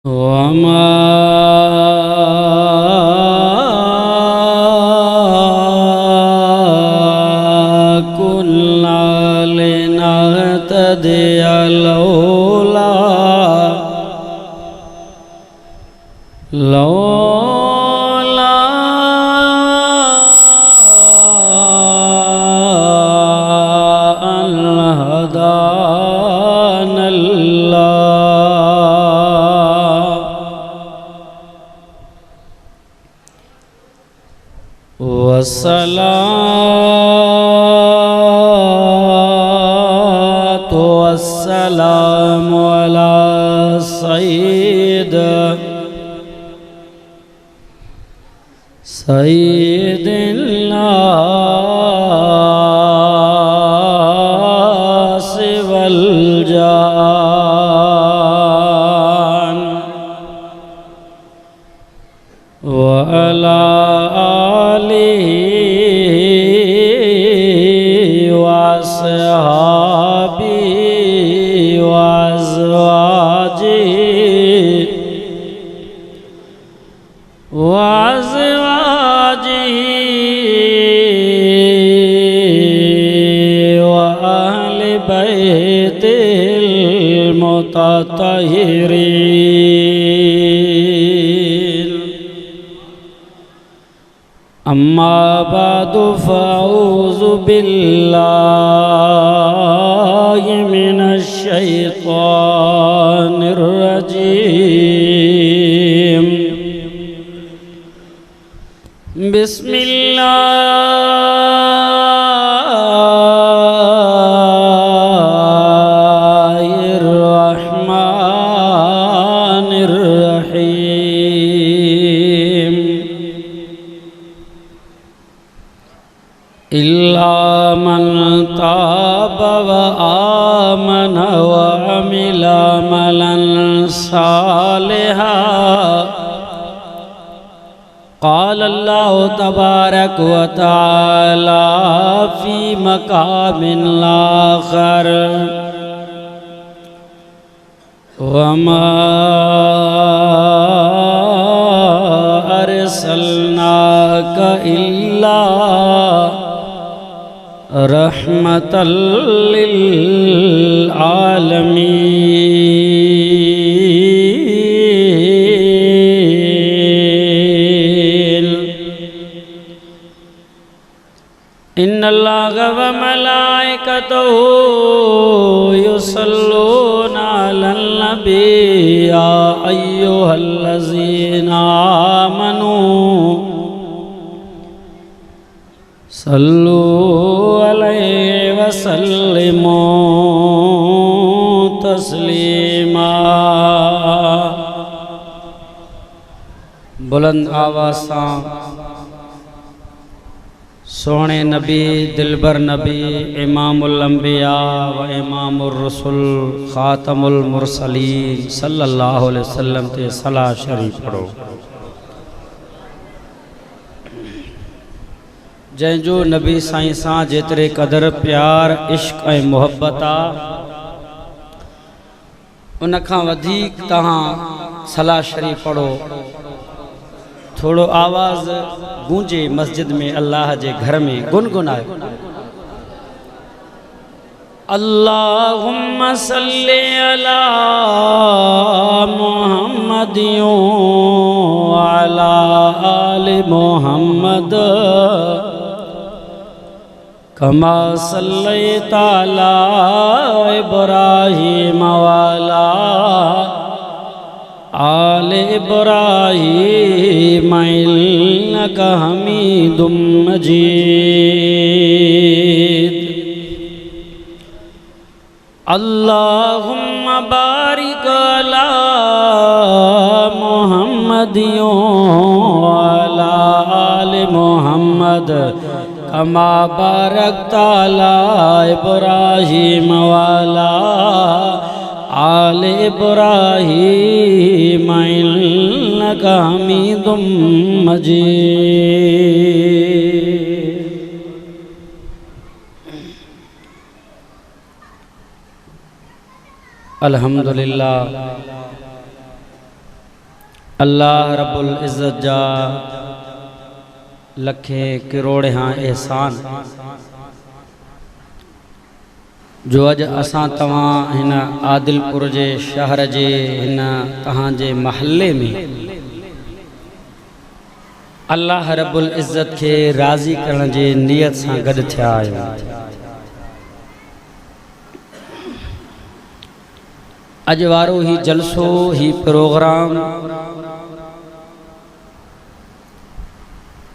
वमा कुन्ना लिनहतदिया लौला अन हदानल्लाह। वस्सलातु वस्सलामु अला सय्यिदिन्नास वल जान व अला आलिहि व अस्हाबिहि व अज़वाजिहि व अहले बैतिल मुतत्तहिरीन। अम्मा बादु फ़अऊज़ु बिल्लाहि मिनश शैतानिर रजीम। बिस्मिल्लाहिर्रहमानिर्रहीम। इल्ला मन ताब व आमन व अमिला अमलन सालिहा क़ाल अल्लाहु तबारक व तआला फ़ी मक़ामिन आख़र वमा अरसलनाका इल्ला रहमतल लिल आलमीन। इन्नल्लाह व मलाइकतहु युसल्लूना अलन नबी या अय्युहल्लज़ीना आमनू सल्लू अलैहि व सल्लिमू तस्लीमा। बुलंद आवाज़ सां सोने नबी दिलबर नबी इमामुल अंबिया व इमामुर रसूल खातमुल मुरसलीन सल्लल्लाहु अलैहि वसल्लम ते सलाह शरीफ पढ़ो। जंहिंजो नबी साईं सां जेतिरे क़दर प्यार इश्क ऐं मुहब्बत आहे उन खां वधीक तव्हां सलाह शरीफ पढ़ो। थोड़ो आवाज़ गूंजे मस्जिद में अल्लाह जे घर में गुनगुनाए। अल्लाहुम्मा सल्ली अला मुहम्मदियो अला आलि मुहम्मद कमा सल्लैता अला इब्राहीम वाला आले इब्राहीम इन्नका हमीदुम मजीद। अल्लाहुम्मा बारिक अला मुहम्मदियो अला आले मुहम्मद कमा बारकता अला इब्राहीम वाला आले इब्राहीम इन्नका हमीदुम मजीद। अल्हम्दुलिल्लाह अल्लाह रब्बुल इज़्ज़त जा लखे करोड़ हाँ एहसान जो अज असां तवां हिन आदिलपुर जे शहर जे हिन तहां जे महल्ले में अल्लाह रब्बुल इज़्ज़त के राज़ी करण जे नियत सां गॾु थिया आहियो। अज वारो ही जलसो ही प्रोग्राम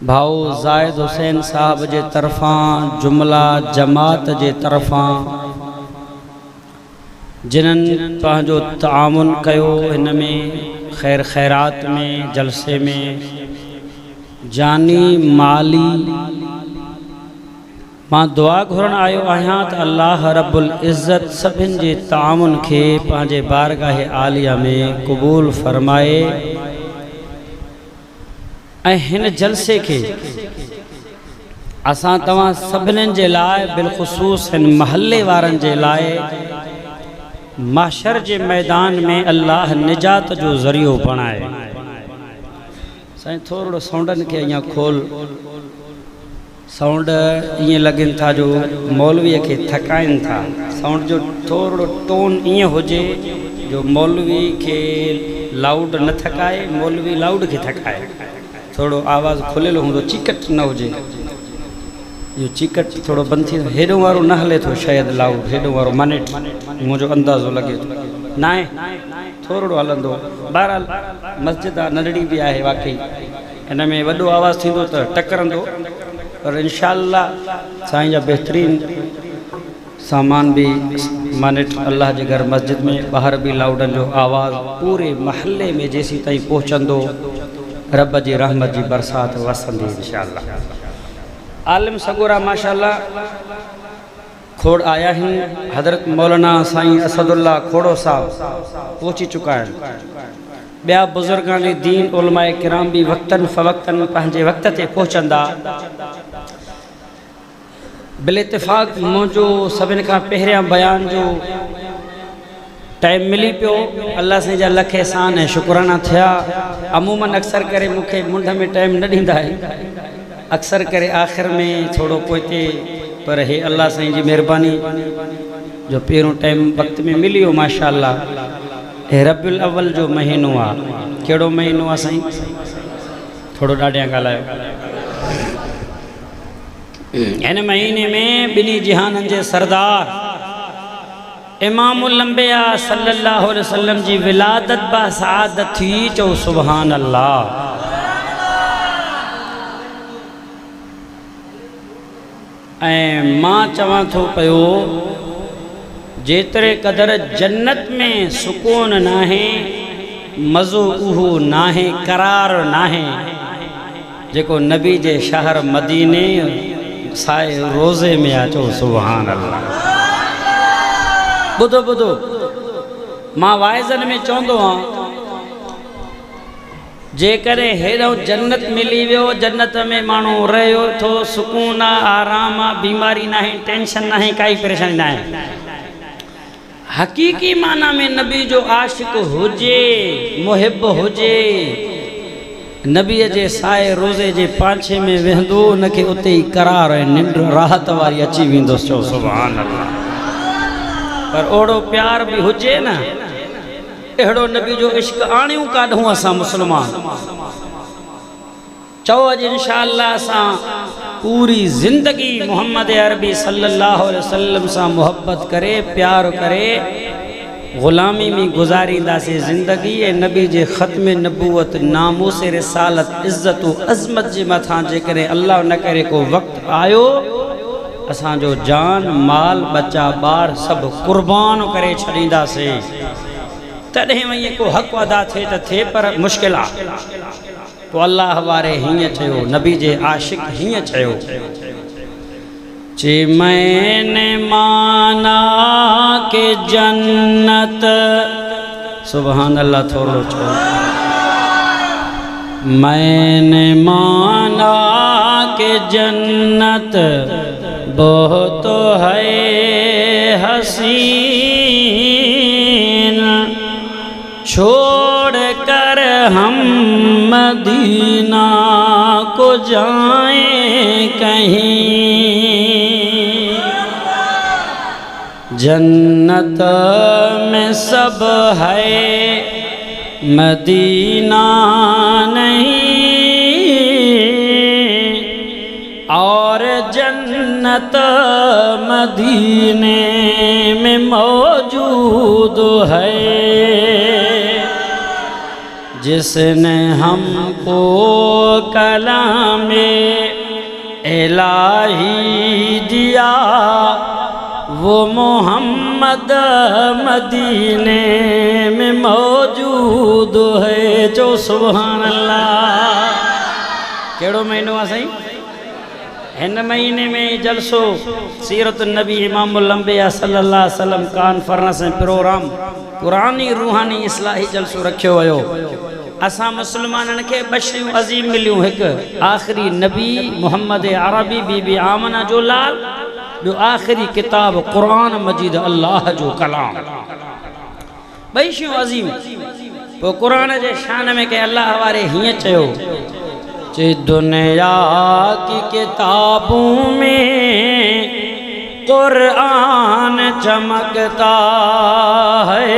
भाऊ ज़ाहिद हुसैन साहब जे तरफ़ां जुमला जमात जे तरफ़ां जिन्हनि पंहिंजो तामुन कयो हिन में खैर खैरात में जलसे में जानी माली मां दुआ घुरण आयो आहियां त अल्लाह रब्बुल इज़्ज़त सभिनि जे तामुन खे पंहिंजे बारगाह आलिया में क़बूल फरमाए ऐं हिन जलसे के असां तवां सभिनीनि जे लाइ बिलख़ुसूस हिन महल्ले वारनि जे लाइ माशर जे मैदान में अल्लाह निजात जो ज़रियो बणाए। साईं थोरो साउंडनि खे अञा खोल, साउंड ईअं लॻनि था जो मौलवीअ खे थकाइनि था। साउंड जो थोरो टोन ईअं हुजे जो मौलवी खे लाउड न थकाए, मौलवी लाउड खे थकाए। थोरो आवाज़ खुलियल हूंदो, चिकट न हुजे, इहो चिकट थोरो बंदि थी हेॾो वारो न हले थो शायदि लाउड, हेॾो वारो माने मुंहिंजो अंदाज़ो लॻे थो न आहे, थोरो हलंदो। बहरहाल मस्जिद आहे, नंढड़ी बि आहे वाकई, हिन में वॾो आवाज़ु थींदो त टकरंदो, पर इंशाअल्लाह साईं जा बहितरीन सामान भी मानेट अल्लाह जे घर मस्जिद में ॿाहिरि बि लाउडनि जो आवाज़ पूरे महल्ले में जेसीं ताईं पहुचंदो रब जी रहमत जी बरसात वसंदी इंशाअल्लाह। आलिम सगोरा माशाअल्लाह खोड़ आया हैं, हज़रत मौलाना साईं असदुल्ला खोड़ो साहब पहुची चुका है। ॿिया बुज़ुर्गान दीन उलमाए किराम भी वक्तन फ़वक्तन पंहिंजे वक्त ते पहुचंदा। बिल इत्तिफ़ाक़ मुझो सभिनि खां पहिरियां बयान जो टाइम मिली पियो, अल्लाह साईं जा लख एहसान ऐं शुक्राना थिया। अमूमन अक्सर करे मूंखे मुंड में टाइम न ॾींदा आहिनि, अक्सर करे आख़िर में थोरो पोइते, पर हे अल्लाह साईं जी महिरबानी जो पहिरों टाइम वक्त में मिली वियो माशाअल्लाह। हे रबिउल अव्वल जो महीनो आहे, कहिड़ो महीनो आहे साईं? थोरो ॾाढियां ॻाल्हायो। हिन महीने में ॿिन्ही जिहाननि जे सरदार इमामुल अंबिया सल्लल्लाहु अलैहि वसल्लम जी विलादत बा सआदत थी। चओ सुभान अल्लाह। ऐं मां चवां थो पियो जेतिरे क़दुरु जन्नत में सुकून नाहे, मज़ो उहो नाहे, करार नाहे जेको नबी जे शहर मदीने साए रोज़े में आहे। चओ सुभान अल्लाह। ॿुधो ॿुधो, मां वाइज़नि में चवंदो आहियां जेकॾहिं हेॾो जन्नत मिली वियो, जन्नत में माण्हू रहियो थो, सुकून आहे, आराम आहे, बीमारी नाहे, टेंशन नाहे, काई परेशानी नाहे, हक़ीक़ी माना में नबी जो आशिक़ हुजे, मुहिब हुजे, नबीअ जे साए रोज़े जे पांछे में वेहंदो, उनखे उते ई करार ऐं निंड राहत वारी अची वेंदुसि। चओ सुभान अल्लाह। पर ओड़ो प्यार भी हुजे न, अहिड़ो नबी जो इश्क आणियूं काढूं असां मुस्लमान। चओ अॼु इंशाअल्लाह असां पूरी ज़िंदगी मोहम्मद अरबी सल्लल्लाहु अलैहि वसल्लम सां मोहब्बत करे, प्यार करे, ग़ुलामी में गुज़ारींदासीं ज़िंदगी। ऐं नबी जे ख़त्म नबूवत, नामूस रिसालत, इज़्ज़त अज़मत जे मथां जेकॾहिं अल्लाह न करे को वक़्तु आयो, असांजो जान माल बच्चा ॿार सभु क़ुर्बान करे छॾींदासीं। तॾहिं वञी को हक़ अदा थिए त थिए, पर मुश्किल आहे। पोइ अल्लाह वारे हीअं चयो, नबी जे आशिक़ हीअं चयो, चे मैंने माना के जन्नत, सुभान अल्लाह। थोरो चओ, मैंने माना के जन्नत बहुत है हसीन, छोड़ कर अगर हम मदीना को जाएं कहीं, जन्नत में सब है मदीना नहीं, और जन्नत मदीने में मौजूद है। जिसने हमको कलामे इलाही दिया, वो मोहम्मद मदीने में मौजूद है। जो सुभान अल्लाह। केड़ो महीनो आहे साईं? हिन महीने में जलसो सीरत नबी इमामुल अंबिया सल्लल्लाहु अलैहि वसल्लम कॉन्फ्रेंस ऐं प्रोग्राम कुरानी रूहानी इस्लाही जलसो रखियो वियो। असां मुस्लमाननि खे ॿ शयूं अज़ीम मिलियूं। हिकु आख़िरी नबी मुहम्मद अरबी बीबी आमना जो लाल, ॿियो आख़िरी किताब क़ुरान मजीद अल्लाह जो कलाम। ॿई शयूं अज़ीम। पोइ क़ुरान जे शान में के अल्लाह वारे हीअं चयो जे दुनिया की किताबों में क़ुरान चमकता है,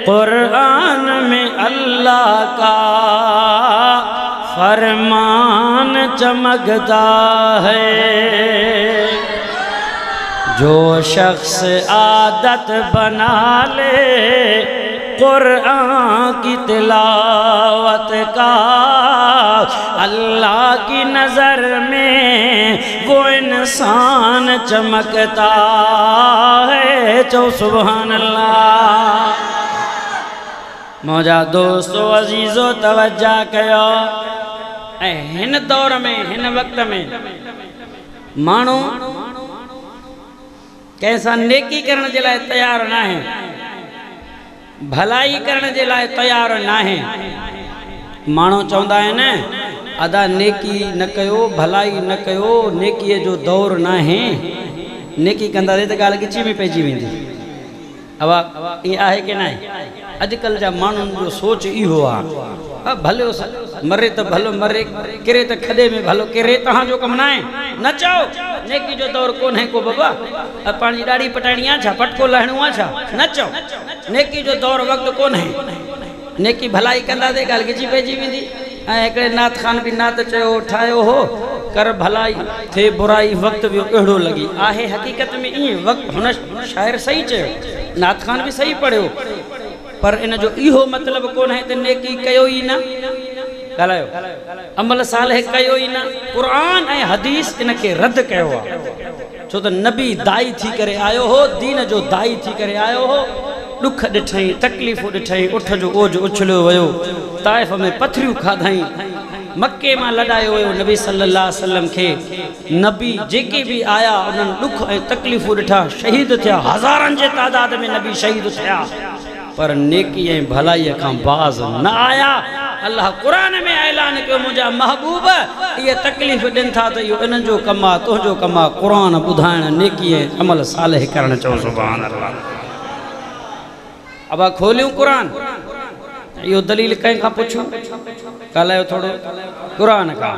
क़ुरान में अल्लाह का फरमान चमकता है। जो शख्स आदत बना ले क़ुरान की तिलावत का, अल्लाह की नज़र में वो इंसान चमकता है। चो सुभान अल्लाह। मौजा दोस्तों अजीज़ो तवज्जा कयो। हिन दौर में हिन वक्त में माण्हू कैसा नेकी करण जे लाइ तैयार न आहे, भलाई करण जे लाइ तैयार न आहे। माण्हू चवंदा आहिनि अदा नेकी न कयो, भलाई न कयो, नेकीअ जो दौर न आहे। नेकी कंदासीं त ॻाल्हि गिची में पइजी वेंदी। अवा ईअं आहे की न आहे? अॼुकल्ह जा माण्हुनि जो सोच इहो आहे, भले मरे त भलो मरे, किरे त खॾे में भलो किरे, तव्हांजो कमु न आहे। न चओ नेकी जो दौर कोन्हे को बाबा, पंहिंजी ॾाढ़ी पटाइणी आहे छा, पटको लहणो आहे छा? न चओ नेकी जो दौर वक़्तु कोन्हे। नेकी भलाई कंदासीं ॻाल्हि गिची पइजी वेंदी। ऐं हिकिड़े नात ख़ान बि नात चयो ठाहियो हो, कर भलाई थे बुराई वक़्तु बि अहिड़ो लॻी। आहे हक़ीक़त में ईअं वक़्तु, हुन शाइर सही चयो, नात ख़ान बि सही पढ़ियो, पर इन जो इहो मतिलबु कोन्हे त नेकी कयो ई न, ॻाल्हायो अमल सालेह कयो ई न। क़ुरान ऐं हदीस इन खे रद्द कयो आहे। छो त नबी दाई थी करे आयो हो, दीन जो दाई थी करे आयो हो। ॾुख ॾिठई, तकलीफ़ूं ॾिठई, उठ जो ओझ उछलियो वियो, ताइफ़ में पथरियूं खाधाई, मके मां लॾायो वियो नबी सल्लल्लाहु अलैहि वसल्लम खे। नबी जेके बि आया उन्हनि ॾुख ऐं तकलीफ़ूं ॾिठा, शहीद थिया, हज़ारनि जे तादाद में नबी शहीद थिया, पर नेकी ऐं भलाईअ खां बाज़ न आया। अल्लाह क़ुरान में ऐलान कयो मुंहिंजा महबूब इहे तकलीफ़ ॾियनि था त इहो इन्हनि जो कमु आहे, तुंहिंजो कमु आहे क़ुरान ॿुधाइण, नेकी ऐं अमल सालेह करणु। चओ सुभान अल्लाह। अब खोलियूं क़ुरान, इहो दलील कंहिं खां पुछूं? ॻाल्हायो थोरो क़ुरान खां।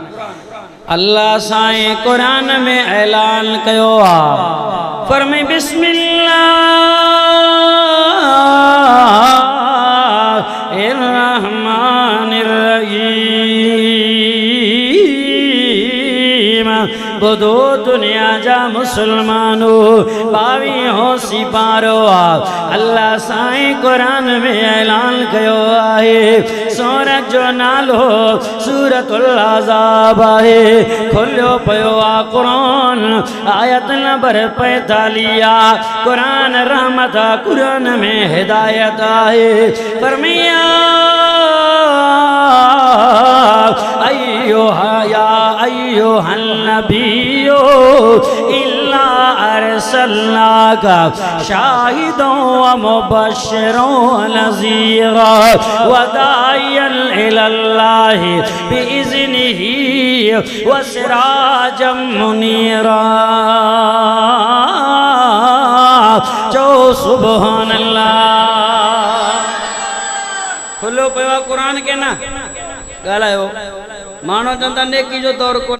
अल्लाह साईं क़ुरान में ऐलान कयो आहे, फरमाए बिस्मिल्लाहिर्रहमानिर्रहीम। ॿुधो दुनिया जा मुसलमानो, 22हों सिपारो आहे। अल्लाह साईं क़ुरान में ऐलान कयो आहे, सूरत जो नालो सूरतुल अज़ाब आहे। खुलियो पियो आहे क़ुरान, आयत नंबर 45। क़ुरान रहमत आहे, क़ुरान में हिदायत आहे। फरमाया अय्युहन नबियो इल्ला अरसलनाका शाहिदन व मुबश्शिरन व नज़ीरा व दाइयन इलल्लाहि बिइज़निही व सिराजम मुनीरा। चो सुभान अल्लाह। खुलो बोलो पियो कुरान के ना ॻाल्हायो माण्हू चवनि था नेकी जो दौर को